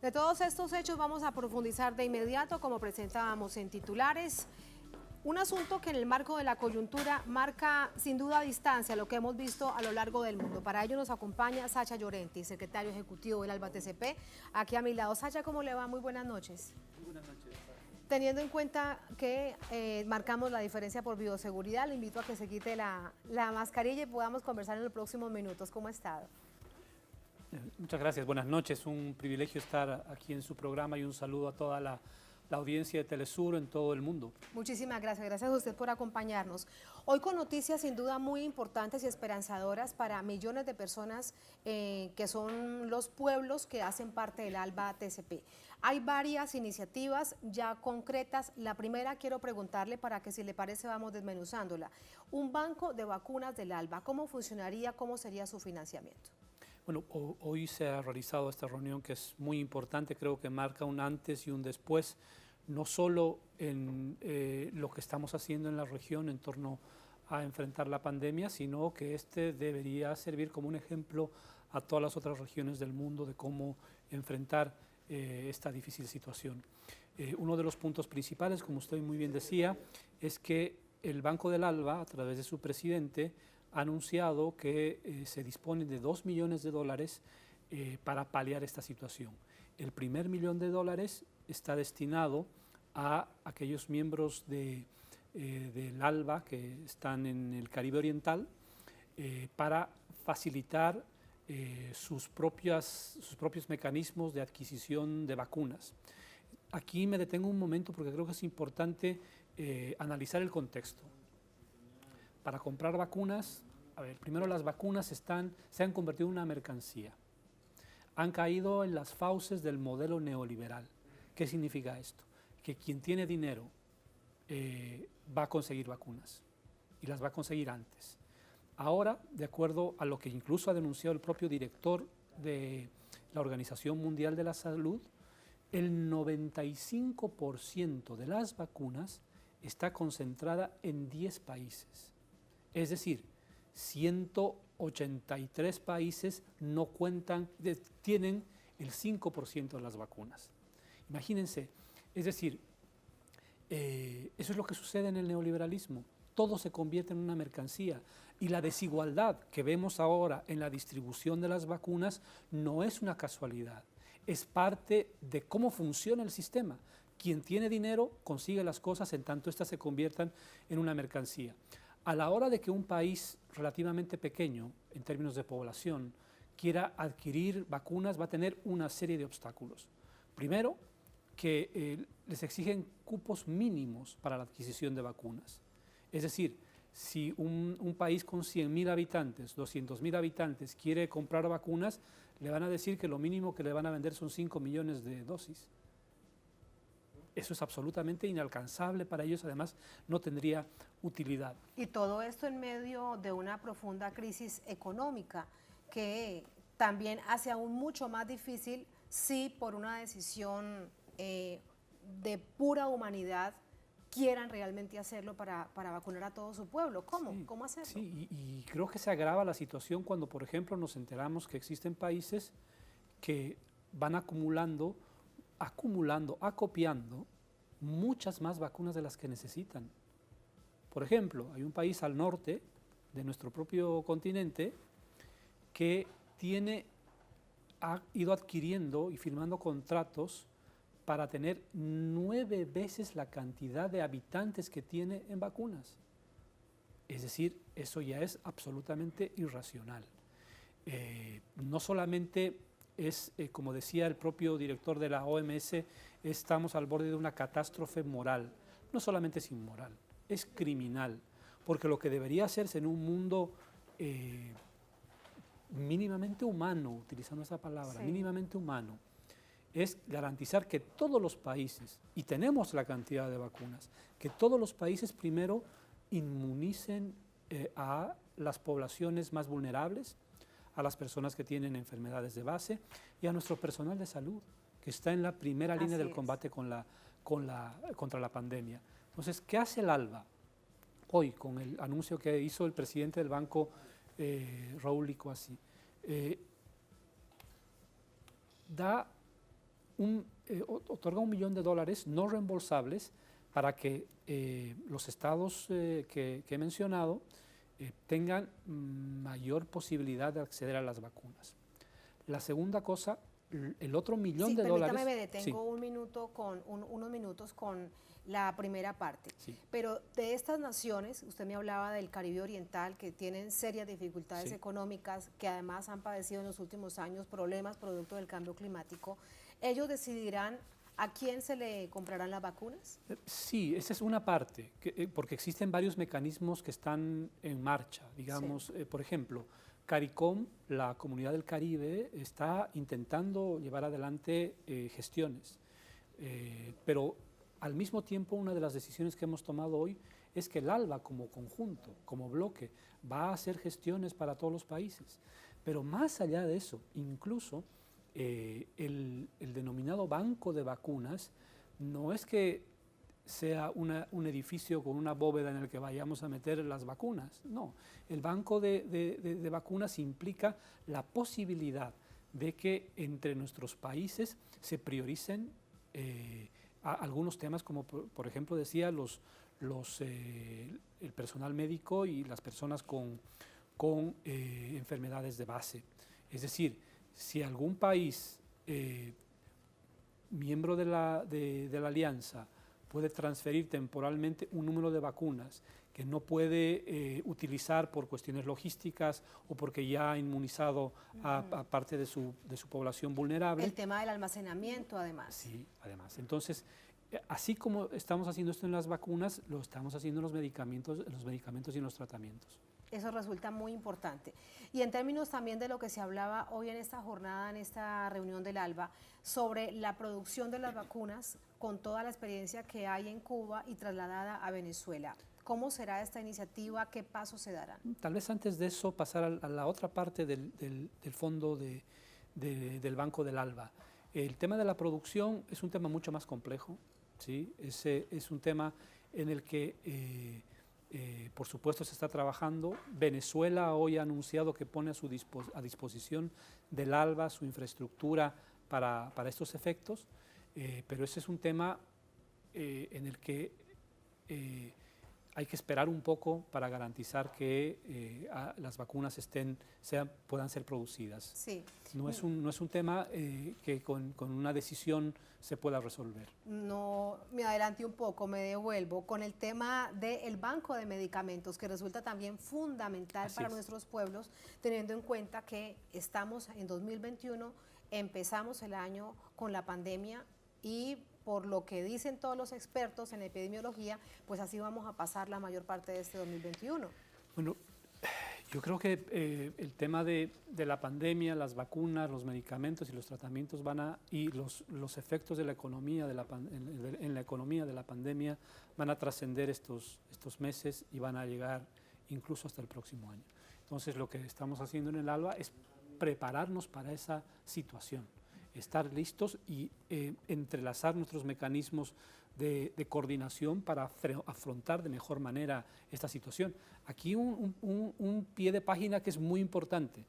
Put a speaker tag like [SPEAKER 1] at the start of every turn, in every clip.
[SPEAKER 1] De todos estos hechos vamos a profundizar de inmediato, como presentábamos en titulares. Un asunto que en el marco de la coyuntura marca sin duda distancia lo que hemos visto a lo largo del mundo. Para ello nos acompaña Sacha Llorenti, secretario ejecutivo del ALBA TCP, aquí a mi lado. Sacha, ¿cómo le va? Muy buenas noches.
[SPEAKER 2] Muy buenas noches.
[SPEAKER 1] Teniendo en cuenta que marcamos la diferencia por bioseguridad, le invito a que se quite la mascarilla y podamos conversar en los próximos minutos. ¿Cómo ha estado?
[SPEAKER 2] Muchas gracias, buenas noches. Un privilegio estar aquí en su programa y un saludo a toda la audiencia de Telesur en todo el mundo.
[SPEAKER 1] Muchísimas gracias, gracias a usted por acompañarnos. Hoy con noticias sin duda muy importantes y esperanzadoras para millones de personas que son los pueblos que hacen parte del ALBA TCP. Hay varias iniciativas ya concretas. La primera quiero preguntarle para que si le parece vamos desmenuzándola. Un banco de vacunas del ALBA, ¿cómo funcionaría? ¿Cómo sería su financiamiento?
[SPEAKER 2] Bueno, hoy se ha realizado esta reunión que es muy importante, creo que marca un antes y un después, no solo en lo que estamos haciendo en la región en torno a enfrentar la pandemia, sino que este debería servir como un ejemplo a todas las otras regiones del mundo de cómo enfrentar esta difícil situación. Uno de los puntos principales, como usted muy bien decía, es que el Banco del ALBA, a través de su presidente, ha anunciado que se dispone de $2 millones para paliar esta situación. El primer $1 millón está destinado a aquellos miembros del ALBA que están en el Caribe Oriental para facilitar sus propios mecanismos de adquisición de vacunas. Aquí me detengo un momento porque creo que es importante analizar el contexto. Para comprar vacunas, primero las vacunas se han convertido en una mercancía. Han caído en las fauces del modelo neoliberal. ¿Qué significa esto? Que quien tiene dinero va a conseguir vacunas y las va a conseguir antes. Ahora, de acuerdo a lo que incluso ha denunciado el propio director de la Organización Mundial de la Salud, el 95% de las vacunas está concentrada en 10 países. Es decir, 183 países no tienen el 5% de las vacunas. Imagínense, es decir, eso es lo que sucede en el neoliberalismo. Todo se convierte en una mercancía y la desigualdad que vemos ahora en la distribución de las vacunas no es una casualidad, es parte de cómo funciona el sistema. Quien tiene dinero consigue las cosas en tanto éstas se conviertan en una mercancía. A la hora de que un país relativamente pequeño, en términos de población, quiera adquirir vacunas, va a tener una serie de obstáculos. Primero, que les exigen cupos mínimos para la adquisición de vacunas. Es decir, si un país con 100.000 habitantes, 200.000 habitantes quiere comprar vacunas, le van a decir que lo mínimo que le van a vender son 5 millones de dosis. Eso es absolutamente inalcanzable para ellos, además no tendría utilidad.
[SPEAKER 1] Y todo esto en medio de una profunda crisis económica que también hace aún mucho más difícil si por una decisión de pura humanidad quieran realmente hacerlo para vacunar a todo su pueblo. ¿Cómo?
[SPEAKER 2] Sí,
[SPEAKER 1] ¿Cómo hacerlo?
[SPEAKER 2] Sí, y creo que se agrava la situación cuando, por ejemplo, nos enteramos que existen países que van acopiando muchas más vacunas de las que necesitan. Por ejemplo, hay un país al norte de nuestro propio continente que ha ido adquiriendo y firmando contratos para tener 9 veces la cantidad de habitantes que tiene en vacunas. Es decir, eso ya es absolutamente irracional. No solamente es, como decía el propio director de la OMS, estamos al borde de una catástrofe moral. No solamente es inmoral, es criminal, porque lo que debería hacerse en un mundo mínimamente humano, utilizando esa palabra, sí, mínimamente humano, es garantizar que todos los países, y tenemos la cantidad de vacunas, que todos los países primero inmunicen a las poblaciones más vulnerables, a las personas que tienen enfermedades de base y a nuestro personal de salud, que está en la primera línea del combate contra la pandemia. Entonces, ¿qué hace el ALBA hoy con el anuncio que hizo el presidente del banco, Raúl Licuasi? Da otorga $1 millón no reembolsables para que los estados que he mencionado tengan mayor posibilidad de acceder a las vacunas. La segunda cosa, el otro $1 millón.
[SPEAKER 1] Permítame, me detengo
[SPEAKER 2] Sí.
[SPEAKER 1] unos minutos con la primera parte.
[SPEAKER 2] Sí.
[SPEAKER 1] Pero de estas naciones, usted me hablaba del Caribe Oriental, que tienen serias dificultades
[SPEAKER 2] Sí.
[SPEAKER 1] económicas, que además han padecido en los últimos años problemas producto del cambio climático. ¿Ellos decidirán a quién se le comprarán las vacunas?
[SPEAKER 2] Sí, esa es una parte, porque existen varios mecanismos que están en marcha. Digamos,
[SPEAKER 1] Sí.
[SPEAKER 2] por ejemplo, CARICOM, la Comunidad del Caribe, está intentando llevar adelante gestiones, pero al mismo tiempo una de las decisiones que hemos tomado hoy es que el ALBA como conjunto, como bloque, va a hacer gestiones para todos los países. Pero más allá de eso, incluso el denominado banco de vacunas no es que sea un edificio con una bóveda en el que vayamos a meter las vacunas. No, el banco de vacunas implica la posibilidad de que entre nuestros países se prioricen algunos temas como, por ejemplo, decía, el personal médico y las personas con enfermedades de base. Es decir, si algún país miembro de la alianza puede transferir temporalmente un número de vacunas que no puede utilizar por cuestiones logísticas o porque ya ha inmunizado a parte de su población vulnerable.
[SPEAKER 1] El tema del almacenamiento, además.
[SPEAKER 2] Sí, además. Entonces, así como estamos haciendo esto en las vacunas, lo estamos haciendo en los medicamentos y en los tratamientos.
[SPEAKER 1] Eso resulta muy importante. Y en términos también de lo que se hablaba hoy en esta jornada, en esta reunión del ALBA, sobre la producción de las vacunas con toda la experiencia que hay en Cuba y trasladada a Venezuela. ¿Cómo será esta iniciativa? ¿Qué pasos se darán?
[SPEAKER 2] Tal vez antes de eso pasar a la otra parte del fondo del Banco del ALBA. El tema de la producción es un tema mucho más complejo, ¿sí? Es un tema en el que por supuesto se está trabajando. Venezuela hoy ha anunciado que pone a disposición del ALBA su infraestructura para estos efectos, pero ese es un tema en el que hay que esperar un poco para garantizar que las vacunas puedan ser producidas.
[SPEAKER 1] Sí.
[SPEAKER 2] No es un tema que con una decisión se pueda resolver.
[SPEAKER 1] No, me adelanté un poco, me devuelvo con el tema del banco de medicamentos, que resulta también fundamental
[SPEAKER 2] Así
[SPEAKER 1] para
[SPEAKER 2] es.
[SPEAKER 1] nuestros pueblos, teniendo en cuenta que estamos en 2021, empezamos el año con la pandemia y por lo que dicen todos los expertos en epidemiología, pues así vamos a pasar la mayor parte de este 2021.
[SPEAKER 2] Bueno, yo creo que el tema de la pandemia, las vacunas, los medicamentos y los tratamientos y los efectos de la economía en la economía de la pandemia van a trascender estos meses y van a llegar incluso hasta el próximo año. Entonces, lo que estamos haciendo en el ALBA es prepararnos para esa situación, estar listos y entrelazar nuestros mecanismos de coordinación para afrontar de mejor manera esta situación. Aquí un pie de página que es muy importante.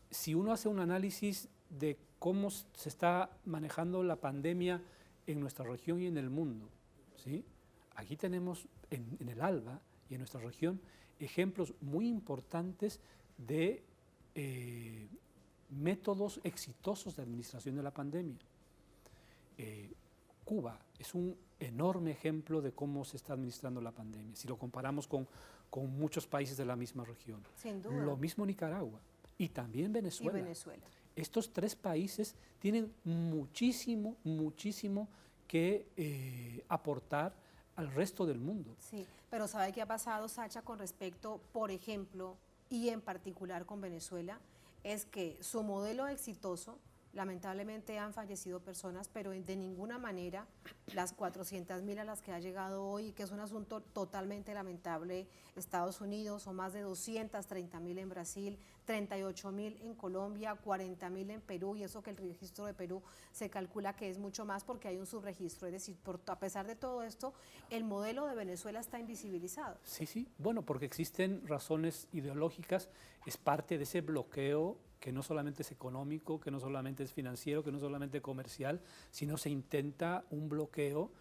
[SPEAKER 2] Si uno hace un análisis de cómo se está manejando la pandemia en nuestra región y en el mundo, ¿sí? Aquí tenemos en el ALBA y en nuestra región ejemplos muy importantes de métodos exitosos de administración de la pandemia. Cuba es un enorme ejemplo de cómo se está administrando la pandemia, si lo comparamos con muchos países de la misma región.
[SPEAKER 1] Sin duda.
[SPEAKER 2] Lo mismo Nicaragua y también Venezuela.
[SPEAKER 1] Y Venezuela.
[SPEAKER 2] Estos tres países tienen muchísimo que aportar al resto del mundo.
[SPEAKER 1] Sí, pero ¿sabe qué ha pasado, Sacha, con respecto, por ejemplo, y en particular con Venezuela? Es que su modelo exitoso, lamentablemente han fallecido personas, pero de ninguna manera las 400.000 a las que ha llegado hoy, que es un asunto totalmente lamentable, Estados Unidos, o más de 230.000 en Brasil, 38.000 en Colombia, 40.000 en Perú, y eso que el registro de Perú se calcula que es mucho más porque hay un subregistro, es decir, a pesar de todo esto, el modelo de Venezuela está invisibilizado.
[SPEAKER 2] Sí, bueno, porque existen razones ideológicas, es parte de ese bloqueo que no solamente es económico, que no solamente es financiero, que no solamente comercial, sino se intenta un bloqueo.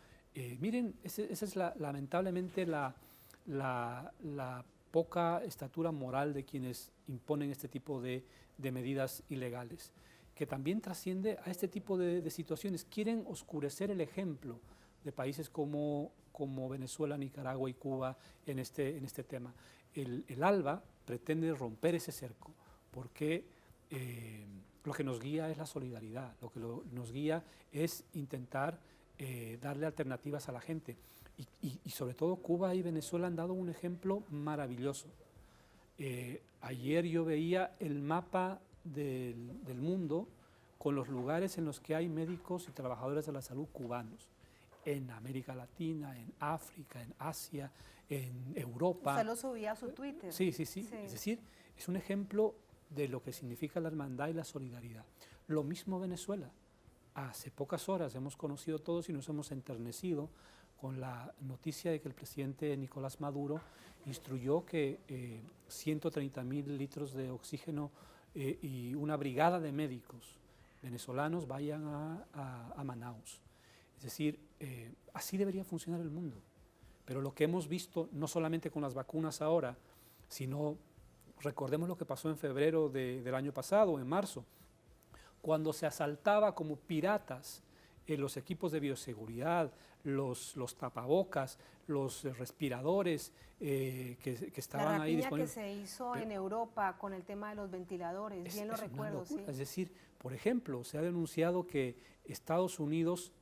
[SPEAKER 2] Miren, esa es lamentablemente la poca estatura moral de quienes imponen este tipo de medidas ilegales, que también trasciende a este tipo de situaciones. Quieren oscurecer el ejemplo de países como Venezuela, Nicaragua y Cuba en este tema. El ALBA pretende romper ese cerco porque lo que nos guía es la solidaridad, lo que nos guía es intentar darle alternativas a la gente. Y sobre todo Cuba y Venezuela han dado un ejemplo maravilloso. Ayer yo veía el mapa del mundo con los lugares en los que hay médicos y trabajadores de la salud cubanos, en América Latina, en África, en Asia, en Europa.
[SPEAKER 1] Usted lo subía a su Twitter.
[SPEAKER 2] Sí. Es decir, es un ejemplo de lo que significa la hermandad y la solidaridad. Lo mismo Venezuela. Hace pocas horas hemos conocido todos y nos hemos enternecido con la noticia de que el presidente Nicolás Maduro instruyó que 130.000 litros de oxígeno y una brigada de médicos venezolanos vayan a Manaus. Es decir, así debería funcionar el mundo. Pero lo que hemos visto, no solamente con las vacunas ahora, sino recordemos lo que pasó en febrero del año pasado, en marzo, cuando se asaltaba como piratas los equipos de bioseguridad, los tapabocas, los respiradores que estaban ahí disponibles.
[SPEAKER 1] La rapiña que se hizo en Europa con el tema de los ventiladores, bien lo recuerdo. Sí.
[SPEAKER 2] Es decir, por ejemplo, se ha denunciado que Estados Unidos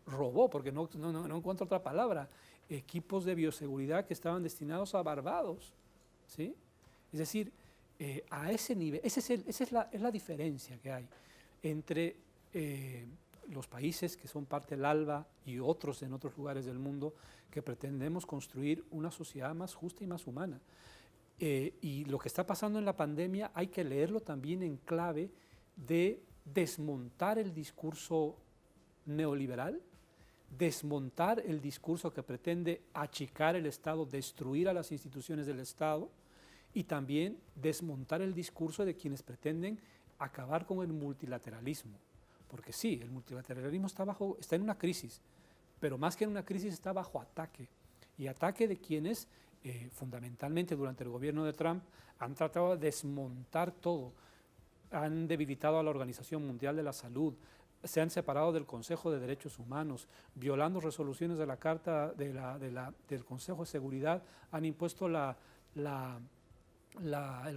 [SPEAKER 2] robó, porque no encuentro otra palabra, equipos de bioseguridad que estaban destinados a Barbados, ¿sí? Es decir, a ese nivel, esa es la diferencia que hay entre los países que son parte del ALBA y otros en otros lugares del mundo que pretendemos construir una sociedad más justa y más humana. Y lo que está pasando en la pandemia hay que leerlo también en clave de desmontar el discurso neoliberal, desmontar el discurso que pretende achicar el Estado, destruir a las instituciones del Estado, y también desmontar el discurso de quienes pretenden acabar con el multilateralismo. Porque sí, el multilateralismo está en una crisis, pero más que en una crisis está bajo ataque. Y ataque de quienes, fundamentalmente durante el gobierno de Trump, han tratado de desmontar todo. Han debilitado a la Organización Mundial de la Salud, se han separado del Consejo de Derechos Humanos, violando resoluciones de la Carta del Consejo de Seguridad, han impuesto el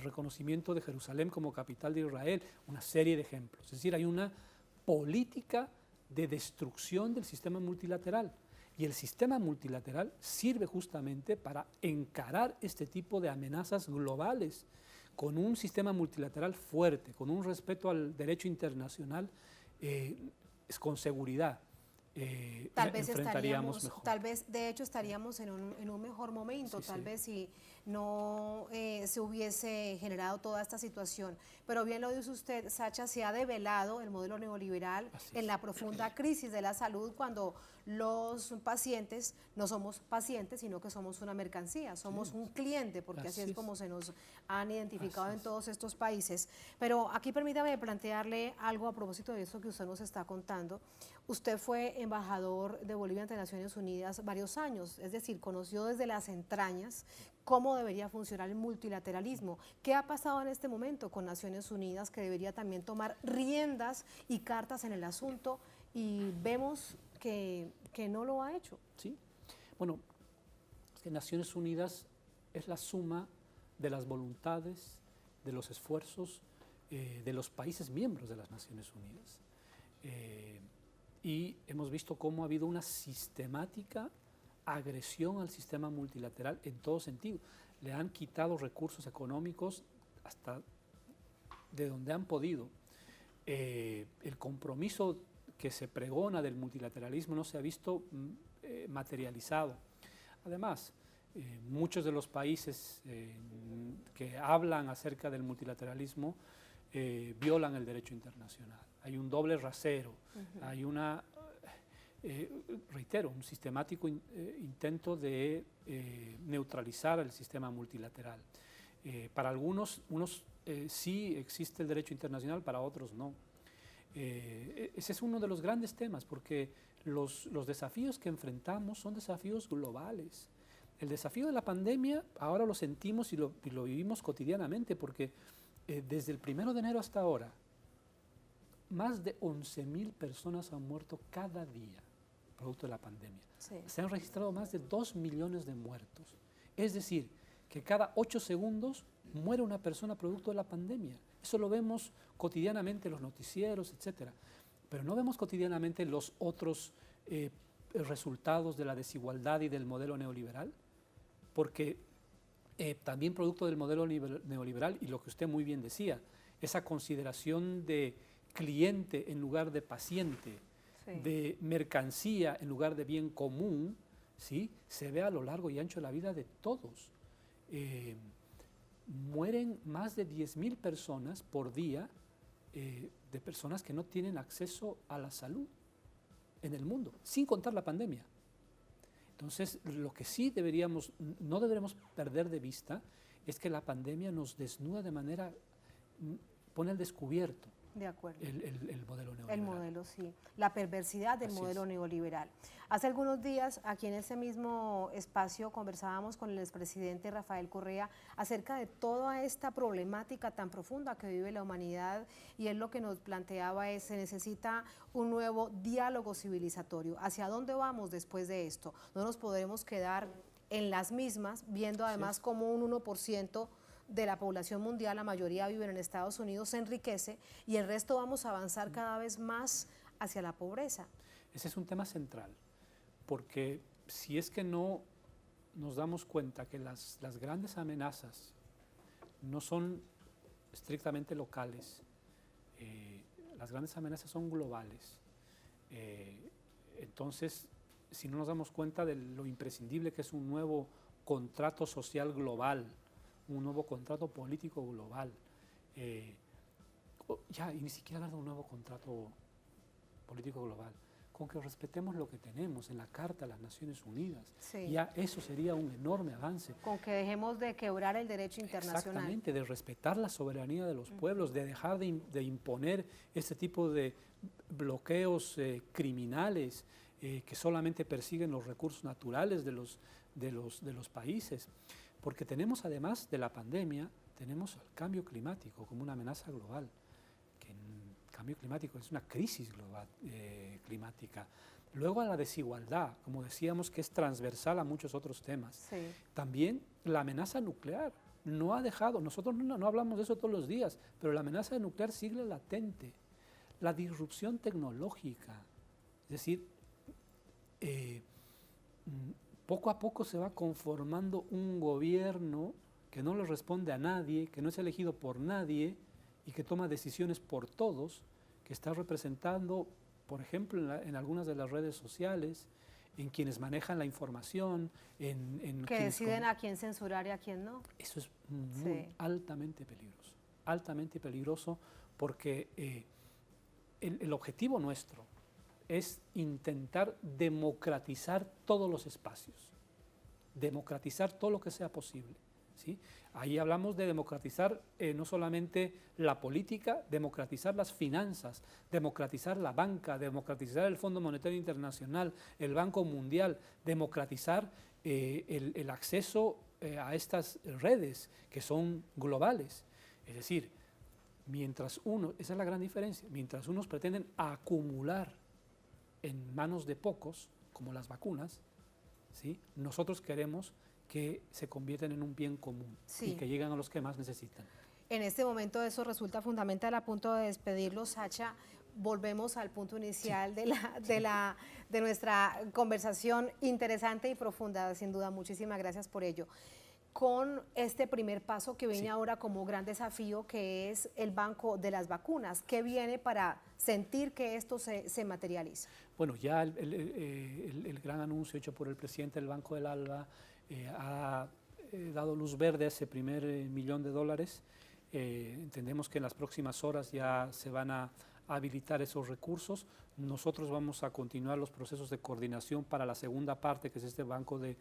[SPEAKER 2] reconocimiento de Jerusalén como capital de Israel, una serie de ejemplos. Es decir, hay una política de destrucción del sistema multilateral. Y el sistema multilateral sirve justamente para encarar este tipo de amenazas globales con un sistema multilateral fuerte, con un respeto al derecho internacional, con seguridad.
[SPEAKER 1] Tal vez
[SPEAKER 2] enfrentaríamos mejor.
[SPEAKER 1] Tal vez, de hecho, estaríamos en un mejor momento,
[SPEAKER 2] Sí,
[SPEAKER 1] tal
[SPEAKER 2] sí.
[SPEAKER 1] vez si no se hubiese generado toda esta situación. Pero bien lo dice usted, Sacha, se ha develado el modelo neoliberal en la profunda crisis de la salud cuando los pacientes no somos pacientes, sino que somos una mercancía, somos un cliente, porque así es como se nos han identificado en todos estos países. Pero aquí permítame plantearle algo a propósito de eso que usted nos está contando. Usted fue embajador de Bolivia ante Naciones Unidas varios años, es decir, conoció desde las entrañas cómo debería funcionar el multilateralismo. ¿Qué ha pasado en este momento con Naciones Unidas, que debería también tomar riendas y cartas en el asunto? Y vemos que no lo ha hecho.
[SPEAKER 2] Sí, bueno, es que Naciones Unidas es la suma de las voluntades, de los esfuerzos de los países miembros de las Naciones Unidas. Y hemos visto cómo ha habido una sistemática agresión al sistema multilateral en todo sentido. Le han quitado recursos económicos hasta de donde han podido. El compromiso que se pregona del multilateralismo no se ha visto materializado. Además, muchos de los países que hablan acerca del multilateralismo violan el derecho internacional. Hay un doble rasero, hay una, reitero, un sistemático intento de neutralizar el sistema multilateral. Para algunos sí existe el derecho internacional, para otros no. Ese es uno de los grandes temas, porque los desafíos que enfrentamos son desafíos globales. El desafío de la pandemia ahora lo sentimos y lo vivimos cotidianamente, porque desde el 1 de enero hasta ahora, más de 11.000 personas han muerto cada día producto de la pandemia.
[SPEAKER 1] Sí.
[SPEAKER 2] Se han registrado más de 2 millones de muertos. Es decir, que cada 8 segundos muere una persona producto de la pandemia. Eso lo vemos cotidianamente en los noticieros, etcétera. Pero no vemos cotidianamente los otros resultados de la desigualdad y del modelo neoliberal, porque también producto del modelo neoliberal, y lo que usted muy bien decía, esa consideración de cliente en lugar de paciente,
[SPEAKER 1] Sí.
[SPEAKER 2] de mercancía en lugar de bien común, ¿sí?, se ve a lo largo y ancho de la vida de todos. Mueren más de 10.000 personas por día de personas que no tienen acceso a la salud en el mundo, sin contar la pandemia. Entonces, lo que sí no deberemos perder de vista es que la pandemia nos desnuda de manera, pone al descubierto
[SPEAKER 1] De acuerdo.
[SPEAKER 2] el modelo neoliberal.
[SPEAKER 1] El modelo, sí. La perversidad del
[SPEAKER 2] Así
[SPEAKER 1] modelo
[SPEAKER 2] es.
[SPEAKER 1] neoliberal. Hace algunos días, aquí en ese mismo espacio, conversábamos con el expresidente Rafael Correa acerca de toda esta problemática tan profunda que vive la humanidad, y él lo que nos planteaba es: se necesita un nuevo diálogo civilizatorio. ¿Hacia dónde vamos después de esto? No nos podremos quedar en las mismas, viendo además como un 1% de la población mundial, la mayoría vive en Estados Unidos, se enriquece, y el resto vamos a avanzar cada vez más hacia la pobreza.
[SPEAKER 2] Ese es un tema central, porque si es que no nos damos cuenta que las grandes amenazas no son estrictamente locales, las grandes amenazas son globales. Entonces, si no nos damos cuenta de lo imprescindible que es un nuevo contrato social global, un nuevo contrato político global, y ni siquiera hablar de un nuevo contrato político global, con que respetemos lo que tenemos en la Carta de las Naciones Unidas,
[SPEAKER 1] Sí.
[SPEAKER 2] ya eso sería un enorme avance.
[SPEAKER 1] Con que dejemos de quebrar el derecho internacional.
[SPEAKER 2] Exactamente, de respetar la soberanía de los pueblos, de dejar de imponer este tipo de bloqueos criminales que solamente persiguen los recursos naturales de los países. Porque tenemos, además de la pandemia, tenemos el cambio climático como una amenaza global, que el cambio climático es una crisis global, climática. Luego a la desigualdad, como decíamos, que es transversal a muchos otros temas.
[SPEAKER 1] Sí.
[SPEAKER 2] También la amenaza nuclear no ha dejado, nosotros no hablamos de eso todos los días, pero la amenaza nuclear sigue latente. La disrupción tecnológica, es decir, poco a poco se va conformando un gobierno que no le responde a nadie, que no es elegido por nadie y que toma decisiones por todos, que está representando, por ejemplo, en algunas de las redes sociales, en quienes manejan la información, en
[SPEAKER 1] Que deciden a quién censurar y a quién no.
[SPEAKER 2] Eso es muy altamente peligroso, porque el objetivo nuestro es intentar democratizar todos los espacios, democratizar todo lo que sea posible, ¿sí? Ahí hablamos de democratizar no solamente la política, democratizar las finanzas, democratizar la banca, democratizar el Fondo Monetario Internacional, el Banco Mundial, democratizar el acceso a estas redes que son globales. Es decir, esa es la gran diferencia, mientras unos pretenden acumular en manos de pocos, como las vacunas, ¿sí?, nosotros queremos que se conviertan en un bien común y que lleguen a los que más necesitan.
[SPEAKER 1] En este momento eso resulta fundamental. A punto de despedirlo, Sacha, volvemos al punto inicial de nuestra conversación interesante y profunda, sin duda. Muchísimas gracias por ello. Con este primer paso que viene ahora como gran desafío, que es el Banco de las Vacunas, ¿qué viene para sentir que esto se materializa?
[SPEAKER 2] Bueno, ya el gran anuncio hecho por el presidente del Banco del ALBA ha dado luz verde a ese primer $1.000.000. Entendemos que en las próximas horas ya se van a habilitar esos recursos. Nosotros vamos a continuar los procesos de coordinación para la segunda parte, que es este banco de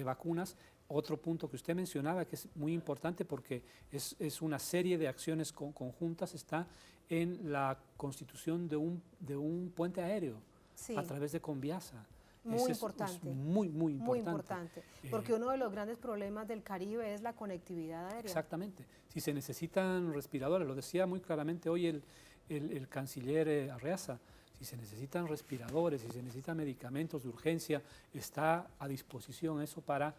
[SPEAKER 2] vacunas. Otro punto que usted mencionaba, que es muy importante porque es una serie de acciones conjuntas, está en la constitución de un puente aéreo
[SPEAKER 1] Sí.
[SPEAKER 2] a través de Conviasa.
[SPEAKER 1] Muy
[SPEAKER 2] Es
[SPEAKER 1] importante.
[SPEAKER 2] muy, muy importante.
[SPEAKER 1] Muy importante, porque uno de los grandes problemas del Caribe es la conectividad aérea.
[SPEAKER 2] Exactamente. Si se necesitan respiradores, lo decía muy claramente hoy el canciller Arreaza, si se necesitan respiradores, si se necesitan medicamentos de urgencia, está a disposición eso para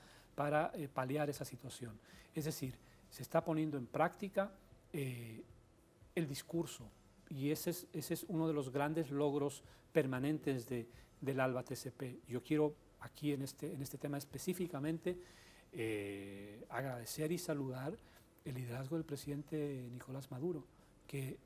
[SPEAKER 2] paliar esa situación. Es decir, se está poniendo en práctica el discurso y ese es uno de los grandes logros permanentes del ALBA TCP. Yo quiero aquí en este tema específicamente agradecer y saludar el liderazgo del presidente Nicolás Maduro, que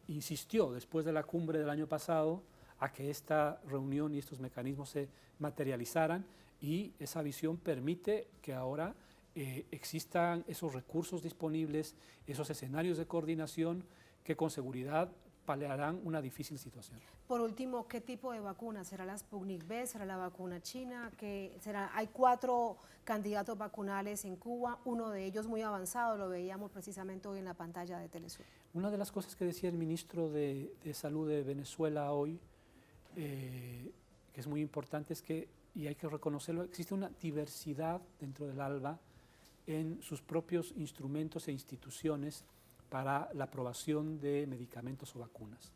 [SPEAKER 2] insistió después de la cumbre del año pasado a que esta reunión y estos mecanismos se materializaran, y esa visión permite que ahora existan esos recursos disponibles, esos escenarios de coordinación que con seguridad paliarán una difícil situación.
[SPEAKER 1] Por último, ¿qué tipo de vacuna? ¿Será la Sputnik V? ¿Será la vacuna china? Hay 4 candidatos vacunales en Cuba, uno de ellos muy avanzado, lo veíamos precisamente hoy en la pantalla de Telesur.
[SPEAKER 2] Una de las cosas que decía el ministro de Salud de Venezuela hoy, que es muy importante, es que, y hay que reconocerlo, existe una diversidad dentro del ALBA en sus propios instrumentos e instituciones para la aprobación de medicamentos o vacunas.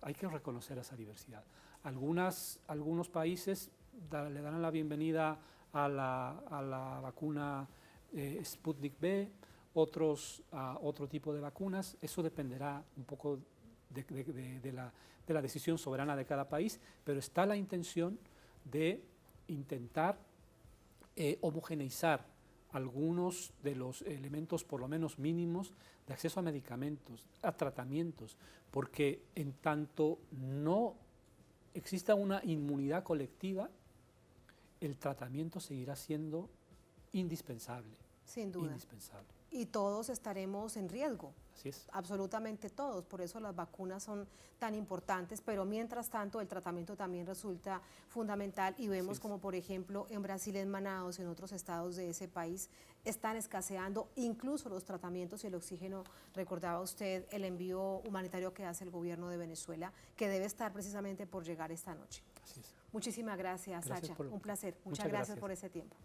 [SPEAKER 2] Hay que reconocer esa diversidad. Algunos países le dan la bienvenida a la vacuna Sputnik V, otros a otro tipo de vacunas. Eso dependerá un poco de la decisión soberana de cada país, pero está la intención de intentar homogeneizar algunos de los elementos, por lo menos mínimos, de acceso a medicamentos, a tratamientos, porque en tanto no exista una inmunidad colectiva, el tratamiento seguirá siendo indispensable.
[SPEAKER 1] Sin duda.
[SPEAKER 2] Indispensable.
[SPEAKER 1] Y todos estaremos en riesgo.
[SPEAKER 2] Así es.
[SPEAKER 1] Absolutamente todos, por eso las vacunas son tan importantes, pero mientras tanto el tratamiento también resulta fundamental y vemos como por ejemplo en Brasil, en Manaos, en otros estados de ese país están escaseando incluso los tratamientos y el oxígeno. Recordaba usted el envío humanitario que hace el gobierno de Venezuela, que debe estar precisamente por llegar esta noche.
[SPEAKER 2] Así es.
[SPEAKER 1] Muchísimas gracias, Sacha, un placer. Muchas gracias por ese tiempo.